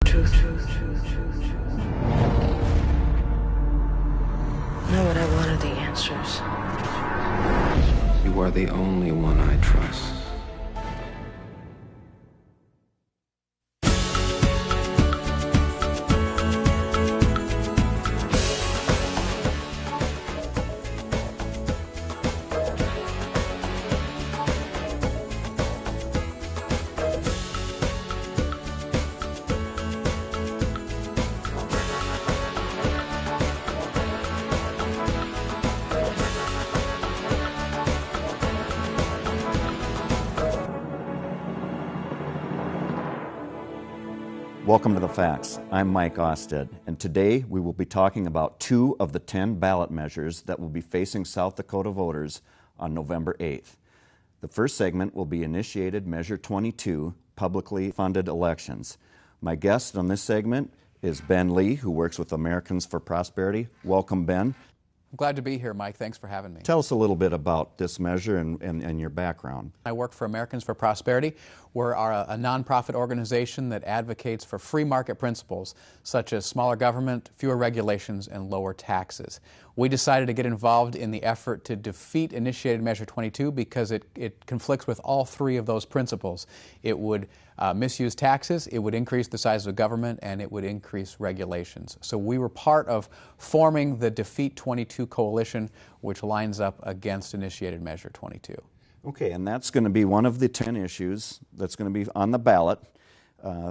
No, what I want are the answers. You are the only one I trust. Welcome to The Facts. I'm Mike Austad, and today we will be talking about 2 of the 10 ballot measures that will be facing South Dakota voters on November 8th. The first segment will be Initiated Measure 22, Publicly Funded Elections. My guest on this segment is Ben Lee, who works with Americans for Prosperity. Welcome, Ben. I'm glad to be here, Mike. Thanks for having me. Tell us a little bit about this measure and your background. I work for Americans for Prosperity. We're a nonprofit organization that advocates for free market principles such as smaller government, fewer regulations, and lower taxes. We decided to get involved in the effort to defeat Initiated Measure 22 because it conflicts with all 3 of those principles. It would misuse taxes, it would increase the size of government, and it would increase regulations. So we were part of forming the Defeat 22 coalition, which lines up against Initiated Measure 22. Okay, and that's going to be one of the 10 issues that's going to be on the ballot.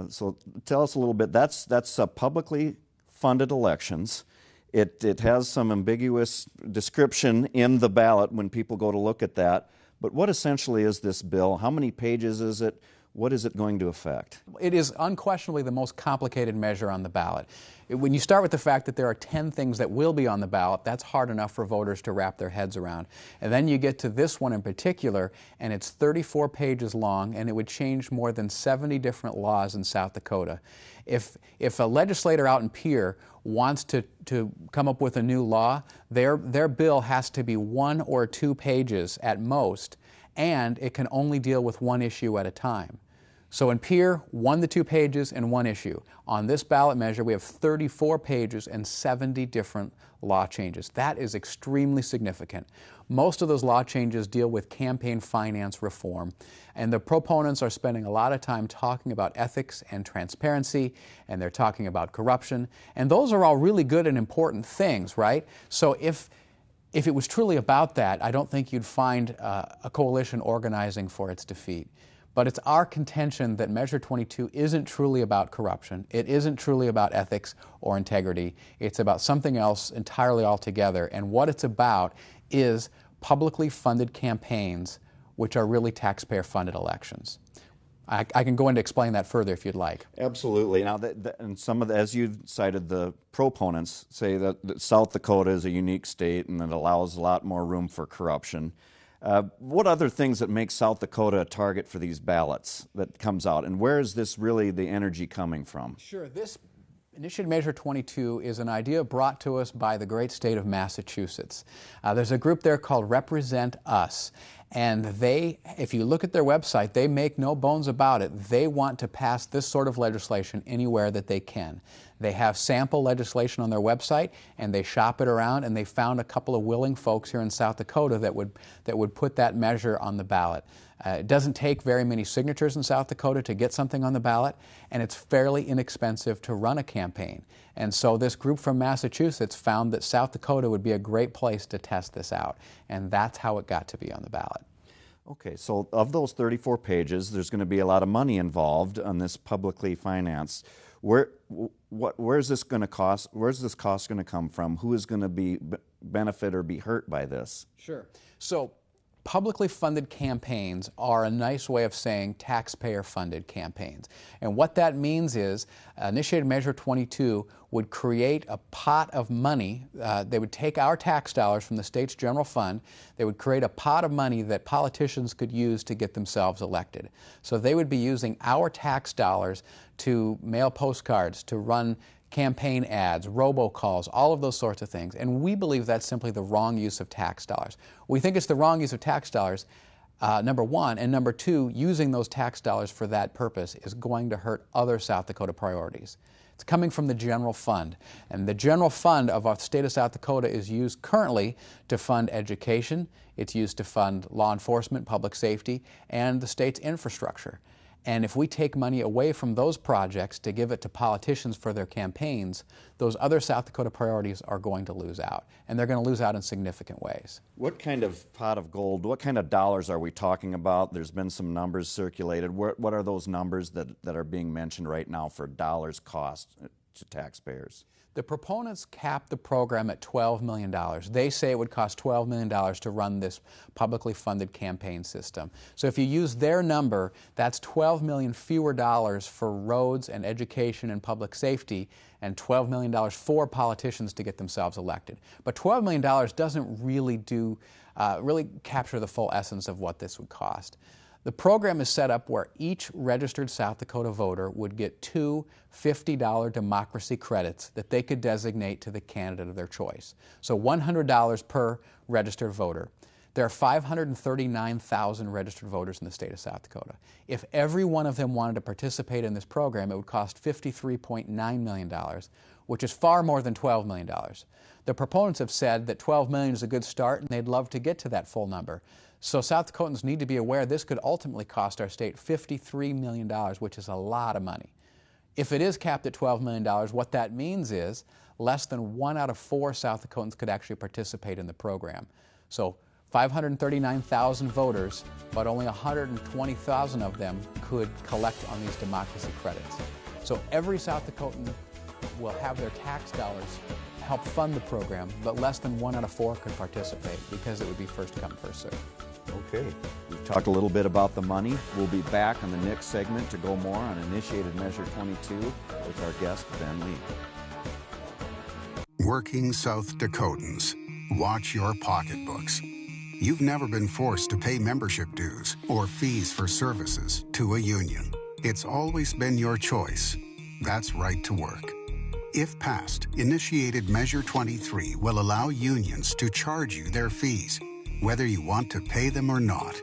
So tell us a little bit. That's publicly funded elections. It has some ambiguous description in the ballot when people go to look at that. But what essentially is this bill? How many pages is it? What is it going to affect? It is unquestionably the most complicated measure on the ballot. When you start with the fact that there are 10 things that will be on the ballot, that's hard enough for voters to wrap their heads around. And then you get to this one in particular, and it's 34 pages long, and it would change more than 70 different laws in South Dakota. If a legislator out in Pierre wants to come up with a new law, their bill has to be 1 or 2 pages at most, and it can only deal with one issue at a time. So in Pierre, 1 to 2 pages and 1 issue. On this ballot measure, we have 34 pages and 70 different law changes. That is extremely significant. Most of those law changes deal with campaign finance reform, and the proponents are spending a lot of time talking about ethics and transparency, and they're talking about corruption, and those are all really good and important things, right? So if it was truly about that, I don't think you'd find a coalition organizing for its defeat. But it's our contention that Measure 22 isn't truly about corruption. It isn't truly about ethics or integrity. It's about something else entirely altogether. And what it's about is publicly funded campaigns, which are really taxpayer-funded elections. I can go in to explain that further if you'd like. Absolutely. Now, and some of the, as you cited, the proponents say that South Dakota is a unique state and that allows a lot more room for corruption. What other things that make South Dakota a target for these ballots that comes out, and where is this really the energy coming from? Sure. This Initiative Measure 22 is an idea brought to us by the great state of Massachusetts. There's a group there called Represent Us, and they, if you look at their website, they make no bones about it. They want to pass this sort of legislation anywhere that they can. They have sample legislation on their website, and they shop it around, and they found a couple of willing folks here in South Dakota that would put that measure on the ballot. It doesn't take very many signatures in South Dakota to get something on the ballot, and it's fairly inexpensive to run a campaign. And so this group from Massachusetts found that South Dakota would be a great place to test this out, and that's how it got to be on the ballot. Okay, so of those 34 pages, there's going to be a lot of money involved on this publicly financed. Where's this going to cost? Where's this cost going to come from? Who is going to benefit or be hurt by this? Sure. So publicly funded campaigns are a nice way of saying taxpayer-funded campaigns. And what that means is Initiated Measure 22 would create a pot of money. They would take our tax dollars from the state's general fund. They would create a pot of money that politicians could use to get themselves elected. So they would be using our tax dollars to mail postcards, to run campaign ads, robocalls, all of those sorts of things. And we believe that's simply the wrong use of tax dollars. We think it's the wrong use of tax dollars number one. And number two, using those tax dollars for that purpose is going to hurt other South Dakota priorities. It's coming from the general fund. And the general fund of our state of South Dakota is used currently to fund education. It's used to fund law enforcement, public safety, and the state's infrastructure. And if we take money away from those projects to give it to politicians for their campaigns, those other South Dakota priorities are going to lose out. And they're going to lose out in significant ways. What kind of pot of gold, what kind of dollars are we talking about? There's been some numbers circulated. What are those numbers that are being mentioned right now for dollars cost to taxpayers? The proponents capped the program at $12 million. They say it would cost $12 million to run this publicly funded campaign system. So if you use their number, that's $12 million fewer dollars for roads and education and public safety, and $12 million for politicians to get themselves elected. But $12 million doesn't really really capture the full essence of what this would cost. The program is set up where each registered South Dakota voter would get two $50 democracy credits that they could designate to the candidate of their choice. So $100 per registered voter. There are 539,000 registered voters in the state of South Dakota. If every one of them wanted to participate in this program, it would cost $53.9 million, which is far more than $12 million. The proponents have said that $12 million is a good start and they'd love to get to that full number. So South Dakotans need to be aware this could ultimately cost our state $53 million, which is a lot of money. If it is capped at $12 million, what that means is less than 1 out of 4 South Dakotans could actually participate in the program. So 539,000 voters, but only 120,000 of them could collect on these democracy credits. So every South Dakotan will have their tax dollars help fund the program, but less than 1 out of 4 could participate because it would be first come, first served. Okay, we've talked a little bit about the money. We'll be back on the next segment to go more on Initiated Measure 22 with our guest, Ben Lee. Working South Dakotans, watch your pocketbooks. You've never been forced to pay membership dues or fees for services to a union. It's always been your choice. That's right to work. If passed, Initiated Measure 23 will allow unions to charge you their fees, whether you want to pay them or not.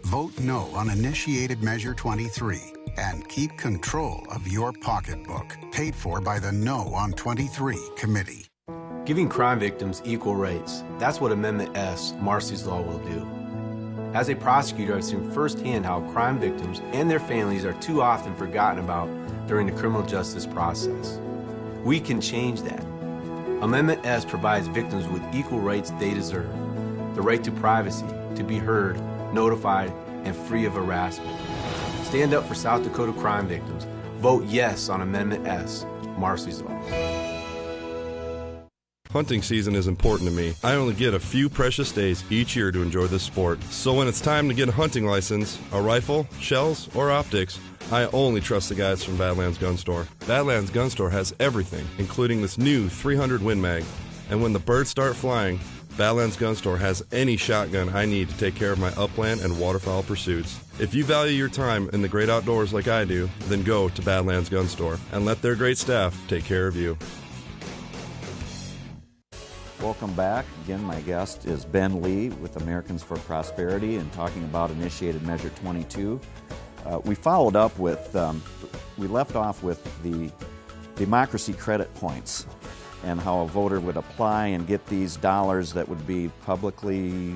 Vote no on Initiated Measure 23 and keep control of your pocketbook, paid for by the No on 23 Committee. Giving crime victims equal rights. That's what Amendment S, Marcy's Law, will do. As a prosecutor, I've seen firsthand how crime victims and their families are too often forgotten about during the criminal justice process. We can change that. Amendment S provides victims with equal rights they deserve. The right to privacy, to be heard, notified, and free of harassment. Stand up for South Dakota crime victims. Vote yes on Amendment S, Marcy's Law. Hunting season is important to me. I only get a few precious days each year to enjoy this sport. So when it's time to get a hunting license, a rifle, shells, or optics, I only trust the guys from Badlands Gun Store. Badlands Gun Store has everything, including this new 300 Win Mag. And when the birds start flying, Badlands Gun Store has any shotgun I need to take care of my upland and waterfowl pursuits. If you value your time in the great outdoors like I do, then go to Badlands Gun Store and let their great staff take care of you. Welcome back. Again, my guest is Ben Lee with Americans for Prosperity and talking about Initiated Measure 22. We followed up with, we left off with the democracy credit points and how a voter would apply and get these dollars that would be publicly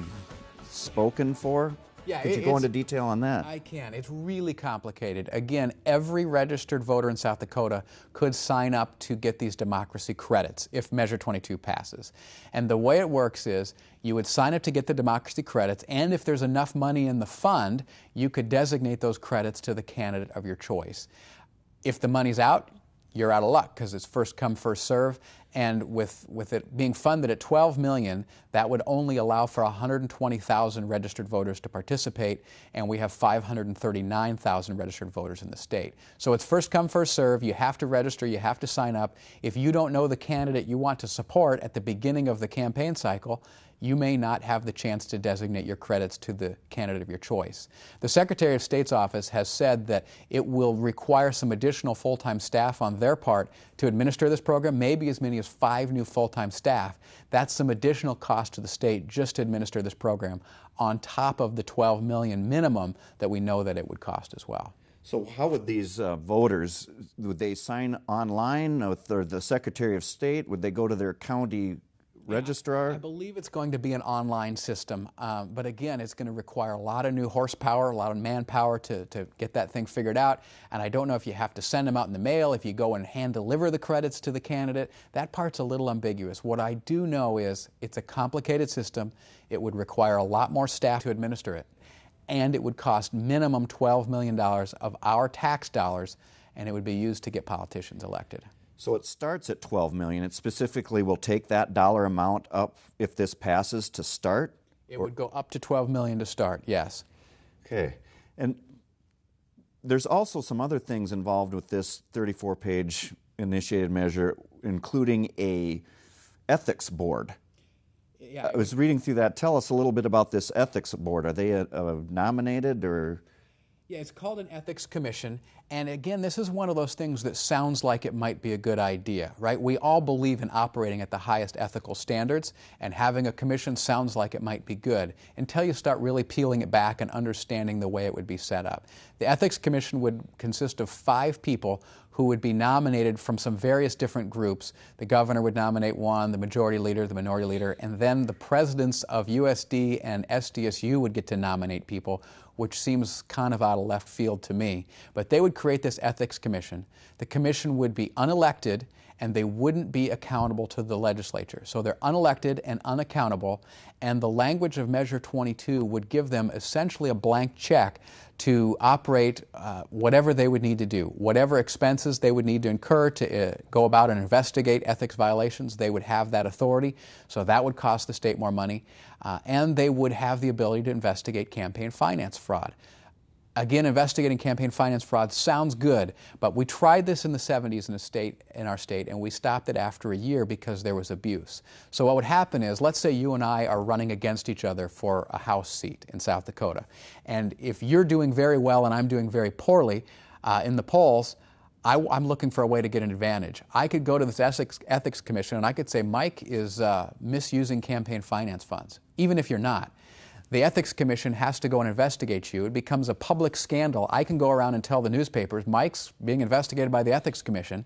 spoken for. Yeah, Could you go into detail on that? I can. It's really complicated. Again, every registered voter in South Dakota could sign up to get these democracy credits if Measure 22 passes. And the way it works is you would sign up to get the democracy credits, and if there's enough money in the fund, you could designate those credits to the candidate of your choice. If the money's out, you're out of luck because it's first come, first serve. And with it being funded at $12 million, that would only allow for 120,000 registered voters to participate, and we have 539,000 registered voters in the state. So it's first come, first serve. You have to register, you have to sign up. If you don't know the candidate you want to support at the beginning of the campaign cycle, you may not have the chance to designate your credits to the candidate of your choice. The Secretary of State's office has said that it will require some additional full-time staff on their part to administer this program, maybe as many as is 5 new full-time staff. That's some additional cost to the state just to administer this program on top of the $12 million minimum that we know that it would cost as well. So how would these voters, would they sign online with the Secretary of State? Would they go to their county registrar? I believe it's going to be an online system, but again, it's going to require a lot of new horsepower, a lot of manpower to get that thing figured out, and I don't know if you have to send them out in the mail, if you go and hand deliver the credits to the candidate. That part's a little ambiguous. What I do know is it's a complicated system. It would require a lot more staff to administer it, and it would cost minimum $12 million of our tax dollars, and it would be used to get politicians elected. So it starts at $12 million. It specifically will take that dollar amount up if this passes to start? It would go up to $12 million to start, yes. Okay. And there's also some other things involved with this 34-page initiated measure, including a ethics board. Yeah, I was reading through that. Tell us a little bit about this ethics board. Are they nominated or? Yeah, it's called an ethics commission, and again, this is one of those things that sounds like it might be a good idea, right? We all believe in operating at the highest ethical standards, and having a commission sounds like it might be good until you start really peeling it back and understanding the way it would be set up. The ethics commission would consist of 5 people who would be nominated from some various different groups. The governor would nominate one, the majority leader, the minority leader, and then the presidents of USD and SDSU would get to nominate people, which seems kind of out of left field to me. But they would create this ethics commission. The commission would be unelected, and they wouldn't be accountable to the legislature. So they're unelected and unaccountable, and the language of Measure 22 would give them essentially a blank check to operate whatever they would need to do. Whatever expenses they would need to incur to go about and investigate ethics violations, they would have that authority. So that would cost the state more money. And they would have the ability to investigate campaign finance fraud. Again, investigating campaign finance fraud sounds good, but we tried this in the 70s in our state, and we stopped it after a year because there was abuse. So what would happen is, let's say you and I are running against each other for a House seat in South Dakota, and if you're doing very well and I'm doing very poorly in the polls, I'm looking for a way to get an advantage. I could go to this ethics commission and I could say, Mike is misusing campaign finance funds, even if you're not. The Ethics Commission has to go and investigate you. It becomes a public scandal. I can go around and tell the newspapers, Mike's being investigated by the Ethics Commission.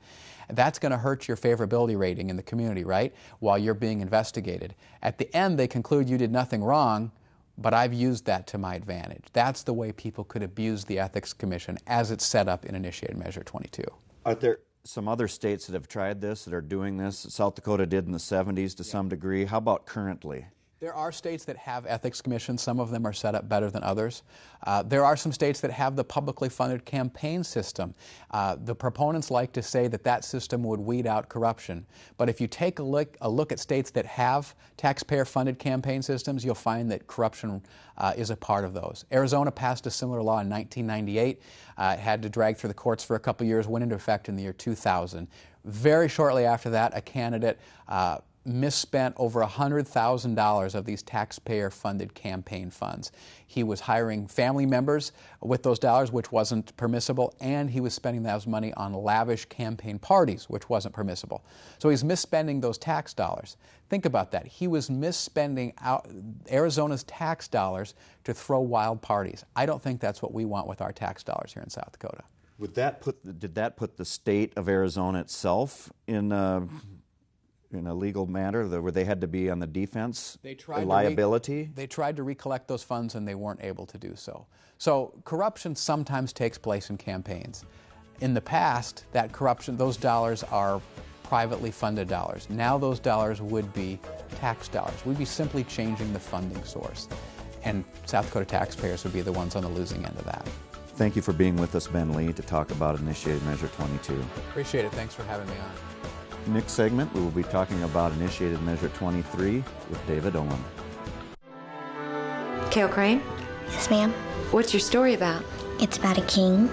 That's going to hurt your favorability rating in the community, right, while you're being investigated. At the end, they conclude you did nothing wrong, but I've used that to my advantage. That's the way people could abuse the Ethics Commission as it's set up in Initiated Measure 22. Are there some other states that have tried this, that are doing this? South Dakota did in the 70s to some degree. How about currently? There are states that have ethics commissions. Some of them are set up better than others. There are some states that have the publicly funded campaign system. The proponents like to say that that system would weed out corruption. But if you take a look at states that have taxpayer-funded campaign systems, you'll find that corruption is a part of those. Arizona passed a similar law in 1998. It had to drag through the courts for a couple years, went into effect in the year 2000. Very shortly after that, a candidate misspent over $100,000 of these taxpayer-funded campaign funds. He was hiring family members with those dollars, which wasn't permissible, and he was spending that money on lavish campaign parties, which wasn't permissible. So he's misspending those tax dollars. Think about that. He was misspending Arizona's tax dollars to throw wild parties. I don't think that's what we want with our tax dollars here in South Dakota. Did that put the state of Arizona itself in a legal matter where they had to be on the defense, liability? They tried to recollect those funds and they weren't able to do so. So corruption sometimes takes place in campaigns. In the past, that corruption, those dollars are privately funded dollars. Now those dollars would be tax dollars. We'd be simply changing the funding source. And South Dakota taxpayers would be the ones on the losing end of that. Thank you for being with us, Ben Lee, to talk about Initiated Measure 22. Appreciate it. Thanks for having me on. Next segment, we will be talking about Initiated Measure 23 with David Owen. Kale Crane, Yes, ma'am. what's your story about? It's about a king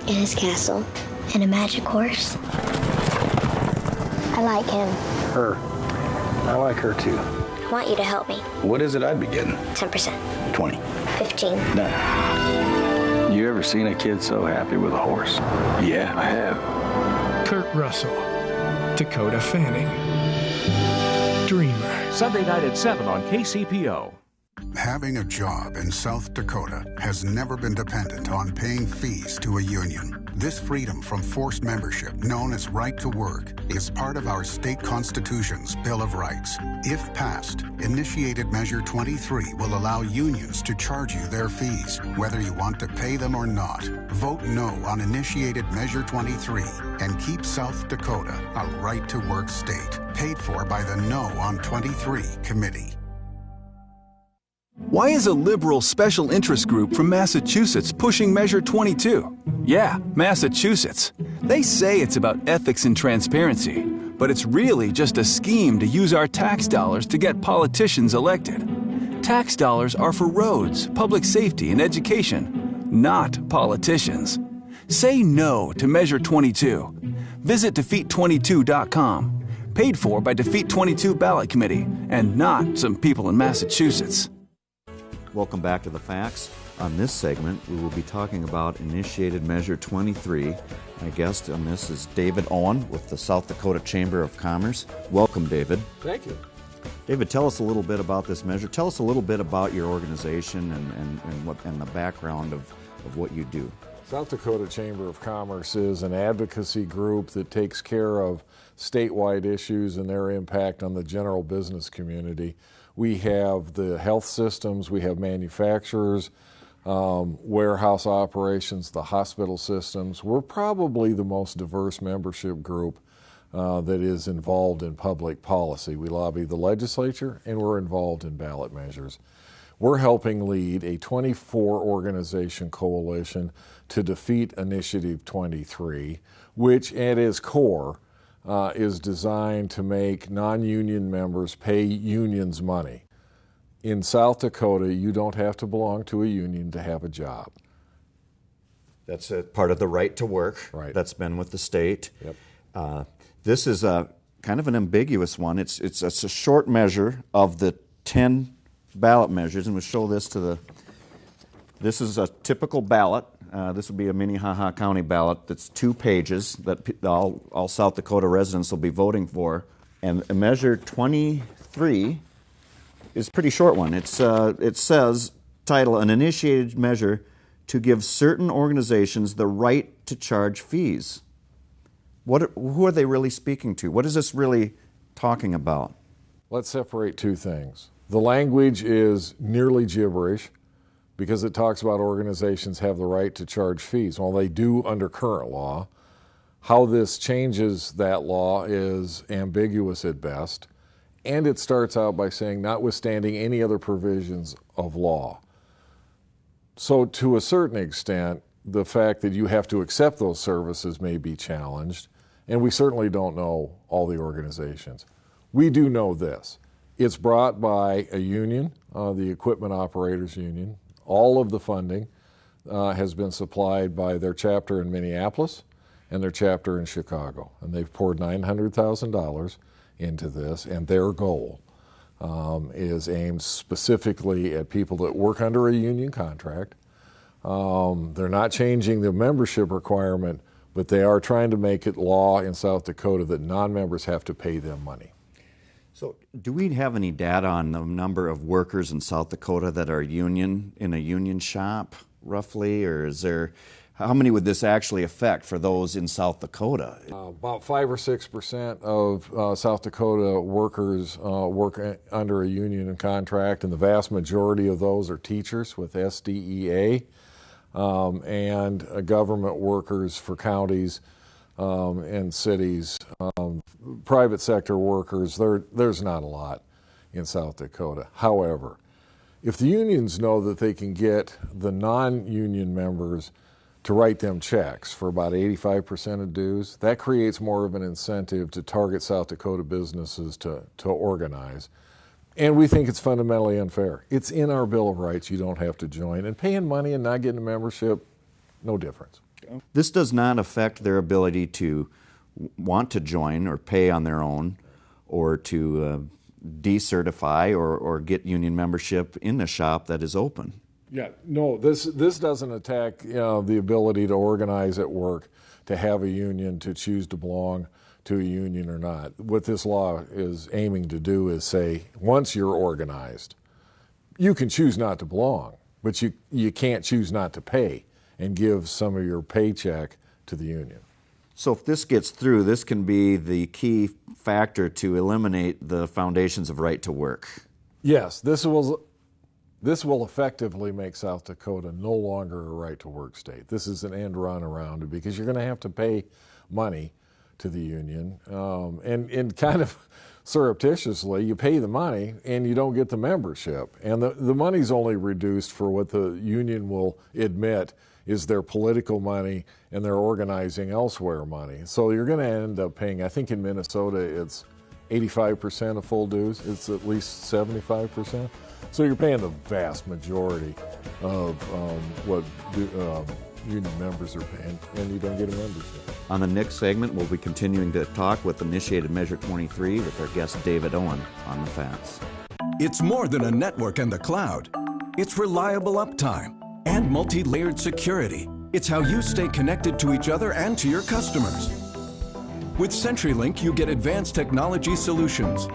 and his castle and a magic horse. I like him. Her. I like her too. I want you to help me. What is it I'd be getting? 10%. 20. 15. Done. You ever seen a kid so happy with a horse? Yeah, I have. Kurt Russell, Dakota Fanning. Dreamer. Sunday night at 7 on KCPO. Having a job in South Dakota has never been dependent on paying fees to a union. This freedom from forced membership, known as right to work, is part of our state constitution's Bill of Rights. If passed, Initiated Measure 23 will allow unions to charge you their fees, whether you want to pay them or not. Vote no on Initiated Measure 23 and keep South Dakota a right to work state. Paid for by the No on 23 Committee. Why is a liberal special interest group from Massachusetts pushing Measure 22? Yeah, Massachusetts. They say it's about ethics and transparency, but it's really just a scheme to use our tax dollars to get politicians elected. Tax dollars are for roads, public safety, and education, not politicians. Say no to Measure 22. Visit defeat22.com. Paid for by Defeat 22 Ballot Committee, and not some people in Massachusetts. Welcome back to The Facts. On this segment, we will be talking about Initiated Measure 23. My guest on this is David Owen with the South Dakota Chamber of Commerce. Welcome, David. Thank you. David, tell us a little bit about this measure. Tell us a little bit about your organization and the background of what you do. South Dakota Chamber of Commerce is an advocacy group that takes care of statewide issues and their impact on the general business community. We have the health systems, we have manufacturers, warehouse operations, the hospital systems. We're probably the most diverse membership group that is involved in public policy. We lobby the legislature and we're involved in ballot measures. We're helping lead a 24-organization coalition to defeat Initiative 23, which at its core is designed to make non-union members pay unions money. In South Dakota, you don't have to belong to a union to have a job. That's a part of the right to work. Right. That's been with the state. Yep. This is a kind of an ambiguous one. It's a short measure of the 10 ballot measures, and we'll show this to the. This is a typical ballot. This would be a Minnehaha County ballot that's 2 pages that all South Dakota residents will be voting for. And Measure 23 is a pretty short one. It says, title, an initiated measure to give certain organizations the right to charge fees. Who are they really speaking to? What is this really talking about? Let's separate 2 things. The language is nearly gibberish, because it talks about organizations have the right to charge fees. Well, they do under current law. How this changes that law is ambiguous at best, and it starts out by saying notwithstanding any other provisions of law. So to a certain extent, the fact that you have to accept those services may be challenged, and we certainly don't know all the organizations. We do know this. It's brought by a union, the Equipment Operators Union. All of the funding has been supplied by their chapter in Minneapolis and their chapter in Chicago. And they've poured $900,000 into this, and their goal is aimed specifically at people that work under a union contract. They're not changing the membership requirement, but they are trying to make it law in South Dakota that non-members have to pay them money. So do we have any data on the number of workers in South Dakota that are in a union shop, roughly? Or is there, how many would this actually affect for those in South Dakota? About 5 or 6% of South Dakota workers work under a union contract, and the vast majority of those are teachers with SDEA, and government workers for counties and cities. Private sector workers, there's not a lot in South Dakota. However, if the unions know that they can get the non-union members to write them checks for about 85% of dues, that creates more of an incentive to target South Dakota businesses to organize. And we think it's fundamentally unfair. It's in our Bill of Rights. You don't have to join. And paying money and not getting a membership, no difference. This does not affect their ability to want to join or pay on their own, or to decertify or get union membership in a shop that is open. Yeah, no, this doesn't attack the ability to organize at work, to have a union, to choose to belong to a union or not. What this law is aiming to do is say, once you're organized, you can choose not to belong, but you can't choose not to pay and give some of your paycheck to the union. So if this gets through, this can be the key factor to eliminate the foundations of right to work. Yes, this will effectively make South Dakota no longer a right to work state. This is an end run around it because you're going to have to pay money to the union, and kind of surreptitiously, you pay the money and you don't get the membership. And the money's only reduced for what the union will admit is their political money and their organizing elsewhere money. So you're going to end up paying, I think in Minnesota it's 85% of full dues. It's at least 75%. So you're paying the vast majority of what union members are paying, and you don't get a membership. On the next segment, we'll be continuing to talk with Initiated Measure 23 with our guest David Owen on the facts. It's more than a network and the cloud. It's reliable uptime and multi-layered security. It's how you stay connected to each other and to your customers. With CenturyLink, you get advanced technology solutions,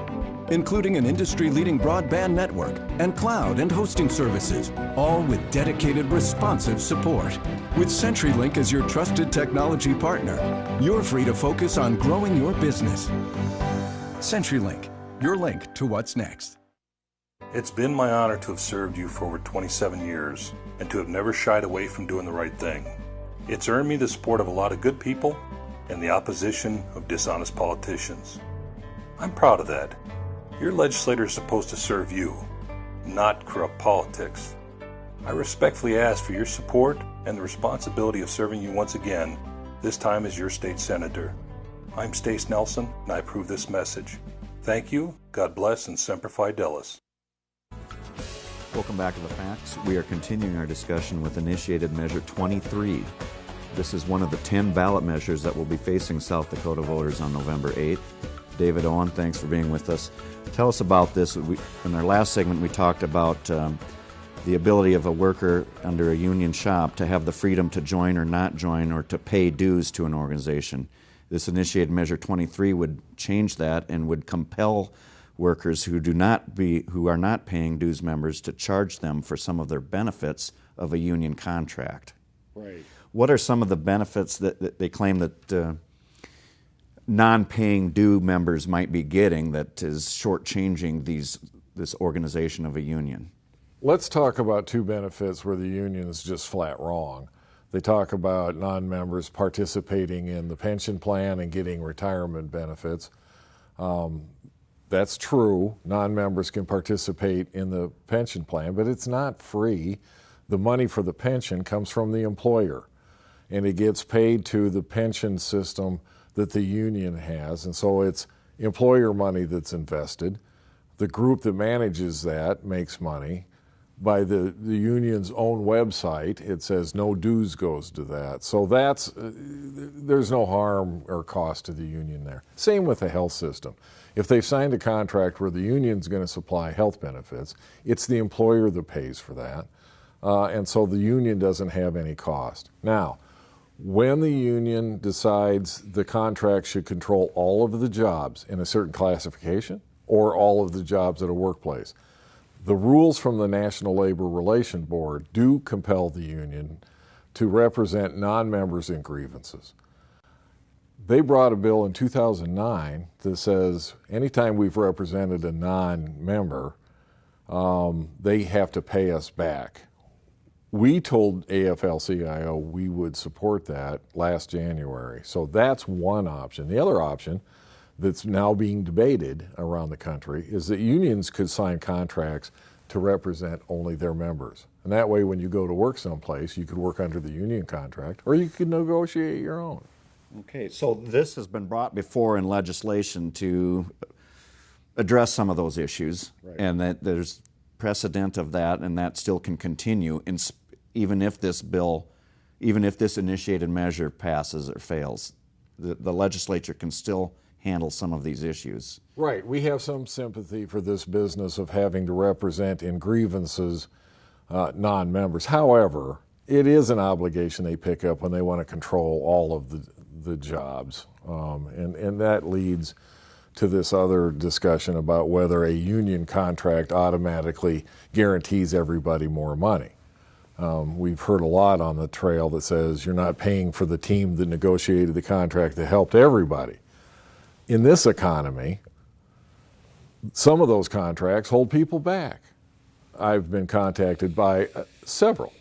including an industry-leading broadband network and cloud and hosting services, all with dedicated, responsive support. With CenturyLink as your trusted technology partner, you're free to focus on growing your business. CenturyLink, your link to what's next. It's been my honor to have served you for over 27 years and to have never shied away from doing the right thing. It's earned me the support of a lot of good people and the opposition of dishonest politicians. I'm proud of that. Your legislator is supposed to serve you, not corrupt politics. I respectfully ask for your support and the responsibility of serving you once again, this time as your state senator. I'm Stace Nelson, and I approve this message. Thank you, God bless, and Semper Fidelis. Welcome back to the facts. We are continuing our discussion with Initiated Measure 23. This is one of the 10 ballot measures that will be facing South Dakota voters on November 8th. David Owen, thanks for being with us. Tell us about this. In our last segment, we talked about the ability of a worker under a union shop to have the freedom to join or not join or to pay dues to an organization. This Initiated Measure 23 would change that and would compel workers who are not paying dues members to charge them for some of their benefits of a union contract. Right. What are some of the benefits that they claim that non-paying due members might be getting that is shortchanging this organization of a union? Let's talk about two benefits where the union is just flat wrong. They talk about non-members participating in the pension plan and getting retirement benefits. That's true. Non-members can participate in the pension plan, but it's not free. The money for the pension comes from the employer, and it gets paid to the pension system that the union has, and so it's employer money that's invested. The group that manages that makes money. By the union's own website, it says no dues goes to that. So there's no harm or cost to the union there. Same with the health system. If they've signed a contract where the union's going to supply health benefits, it's the employer that pays for that. And so the union doesn't have any cost. Now, when the union decides the contract should control all of the jobs in a certain classification or all of the jobs at a workplace, the rules from the National Labor Relations Board do compel the union to represent non-members in grievances. They brought a bill in 2009 that says anytime we've represented a non-member, they have to pay us back. We told AFL-CIO we would support that last January. So that's one option. The other option that's now being debated around the country is that unions could sign contracts to represent only their members. And that way when you go to work someplace, you could work under the union contract or you could negotiate your own. Okay, so this has been brought before in legislation to address some of those issues, right, and that there's precedent of that, and that still can continue even if this bill, even if this initiated measure passes or fails. The legislature can still handle some of these issues. Right. We have some sympathy for this business of having to represent in grievances non-members. However, it is an obligation they pick up when they want to control all of the jobs And that leads to this other discussion about whether a union contract automatically guarantees everybody more money. We've heard a lot on the trail that says you're not paying for the team that negotiated the contract that helped everybody. In this economy, some of those contracts hold people back. I've been contacted by several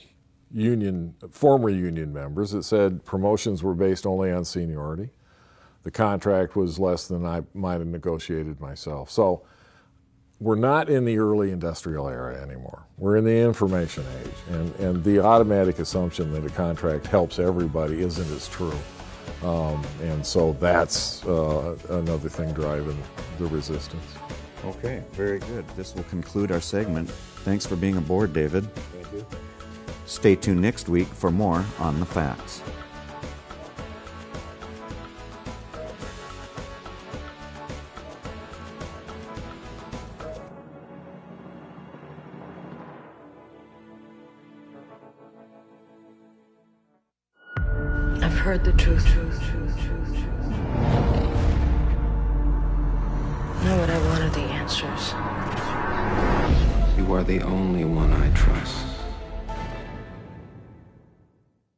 former union members that said promotions were based only on seniority. The contract was less than I might have negotiated myself. So we're not in the early industrial era anymore. We're in the information age. And the automatic assumption that a contract helps everybody isn't as true. And so that's another thing driving the resistance. Okay, very good. This will conclude our segment. Thanks for being aboard, David. Thank you. Stay tuned next week for more on the facts. I've heard the truth. Know what I wanted, the answers. You are the only one I trust.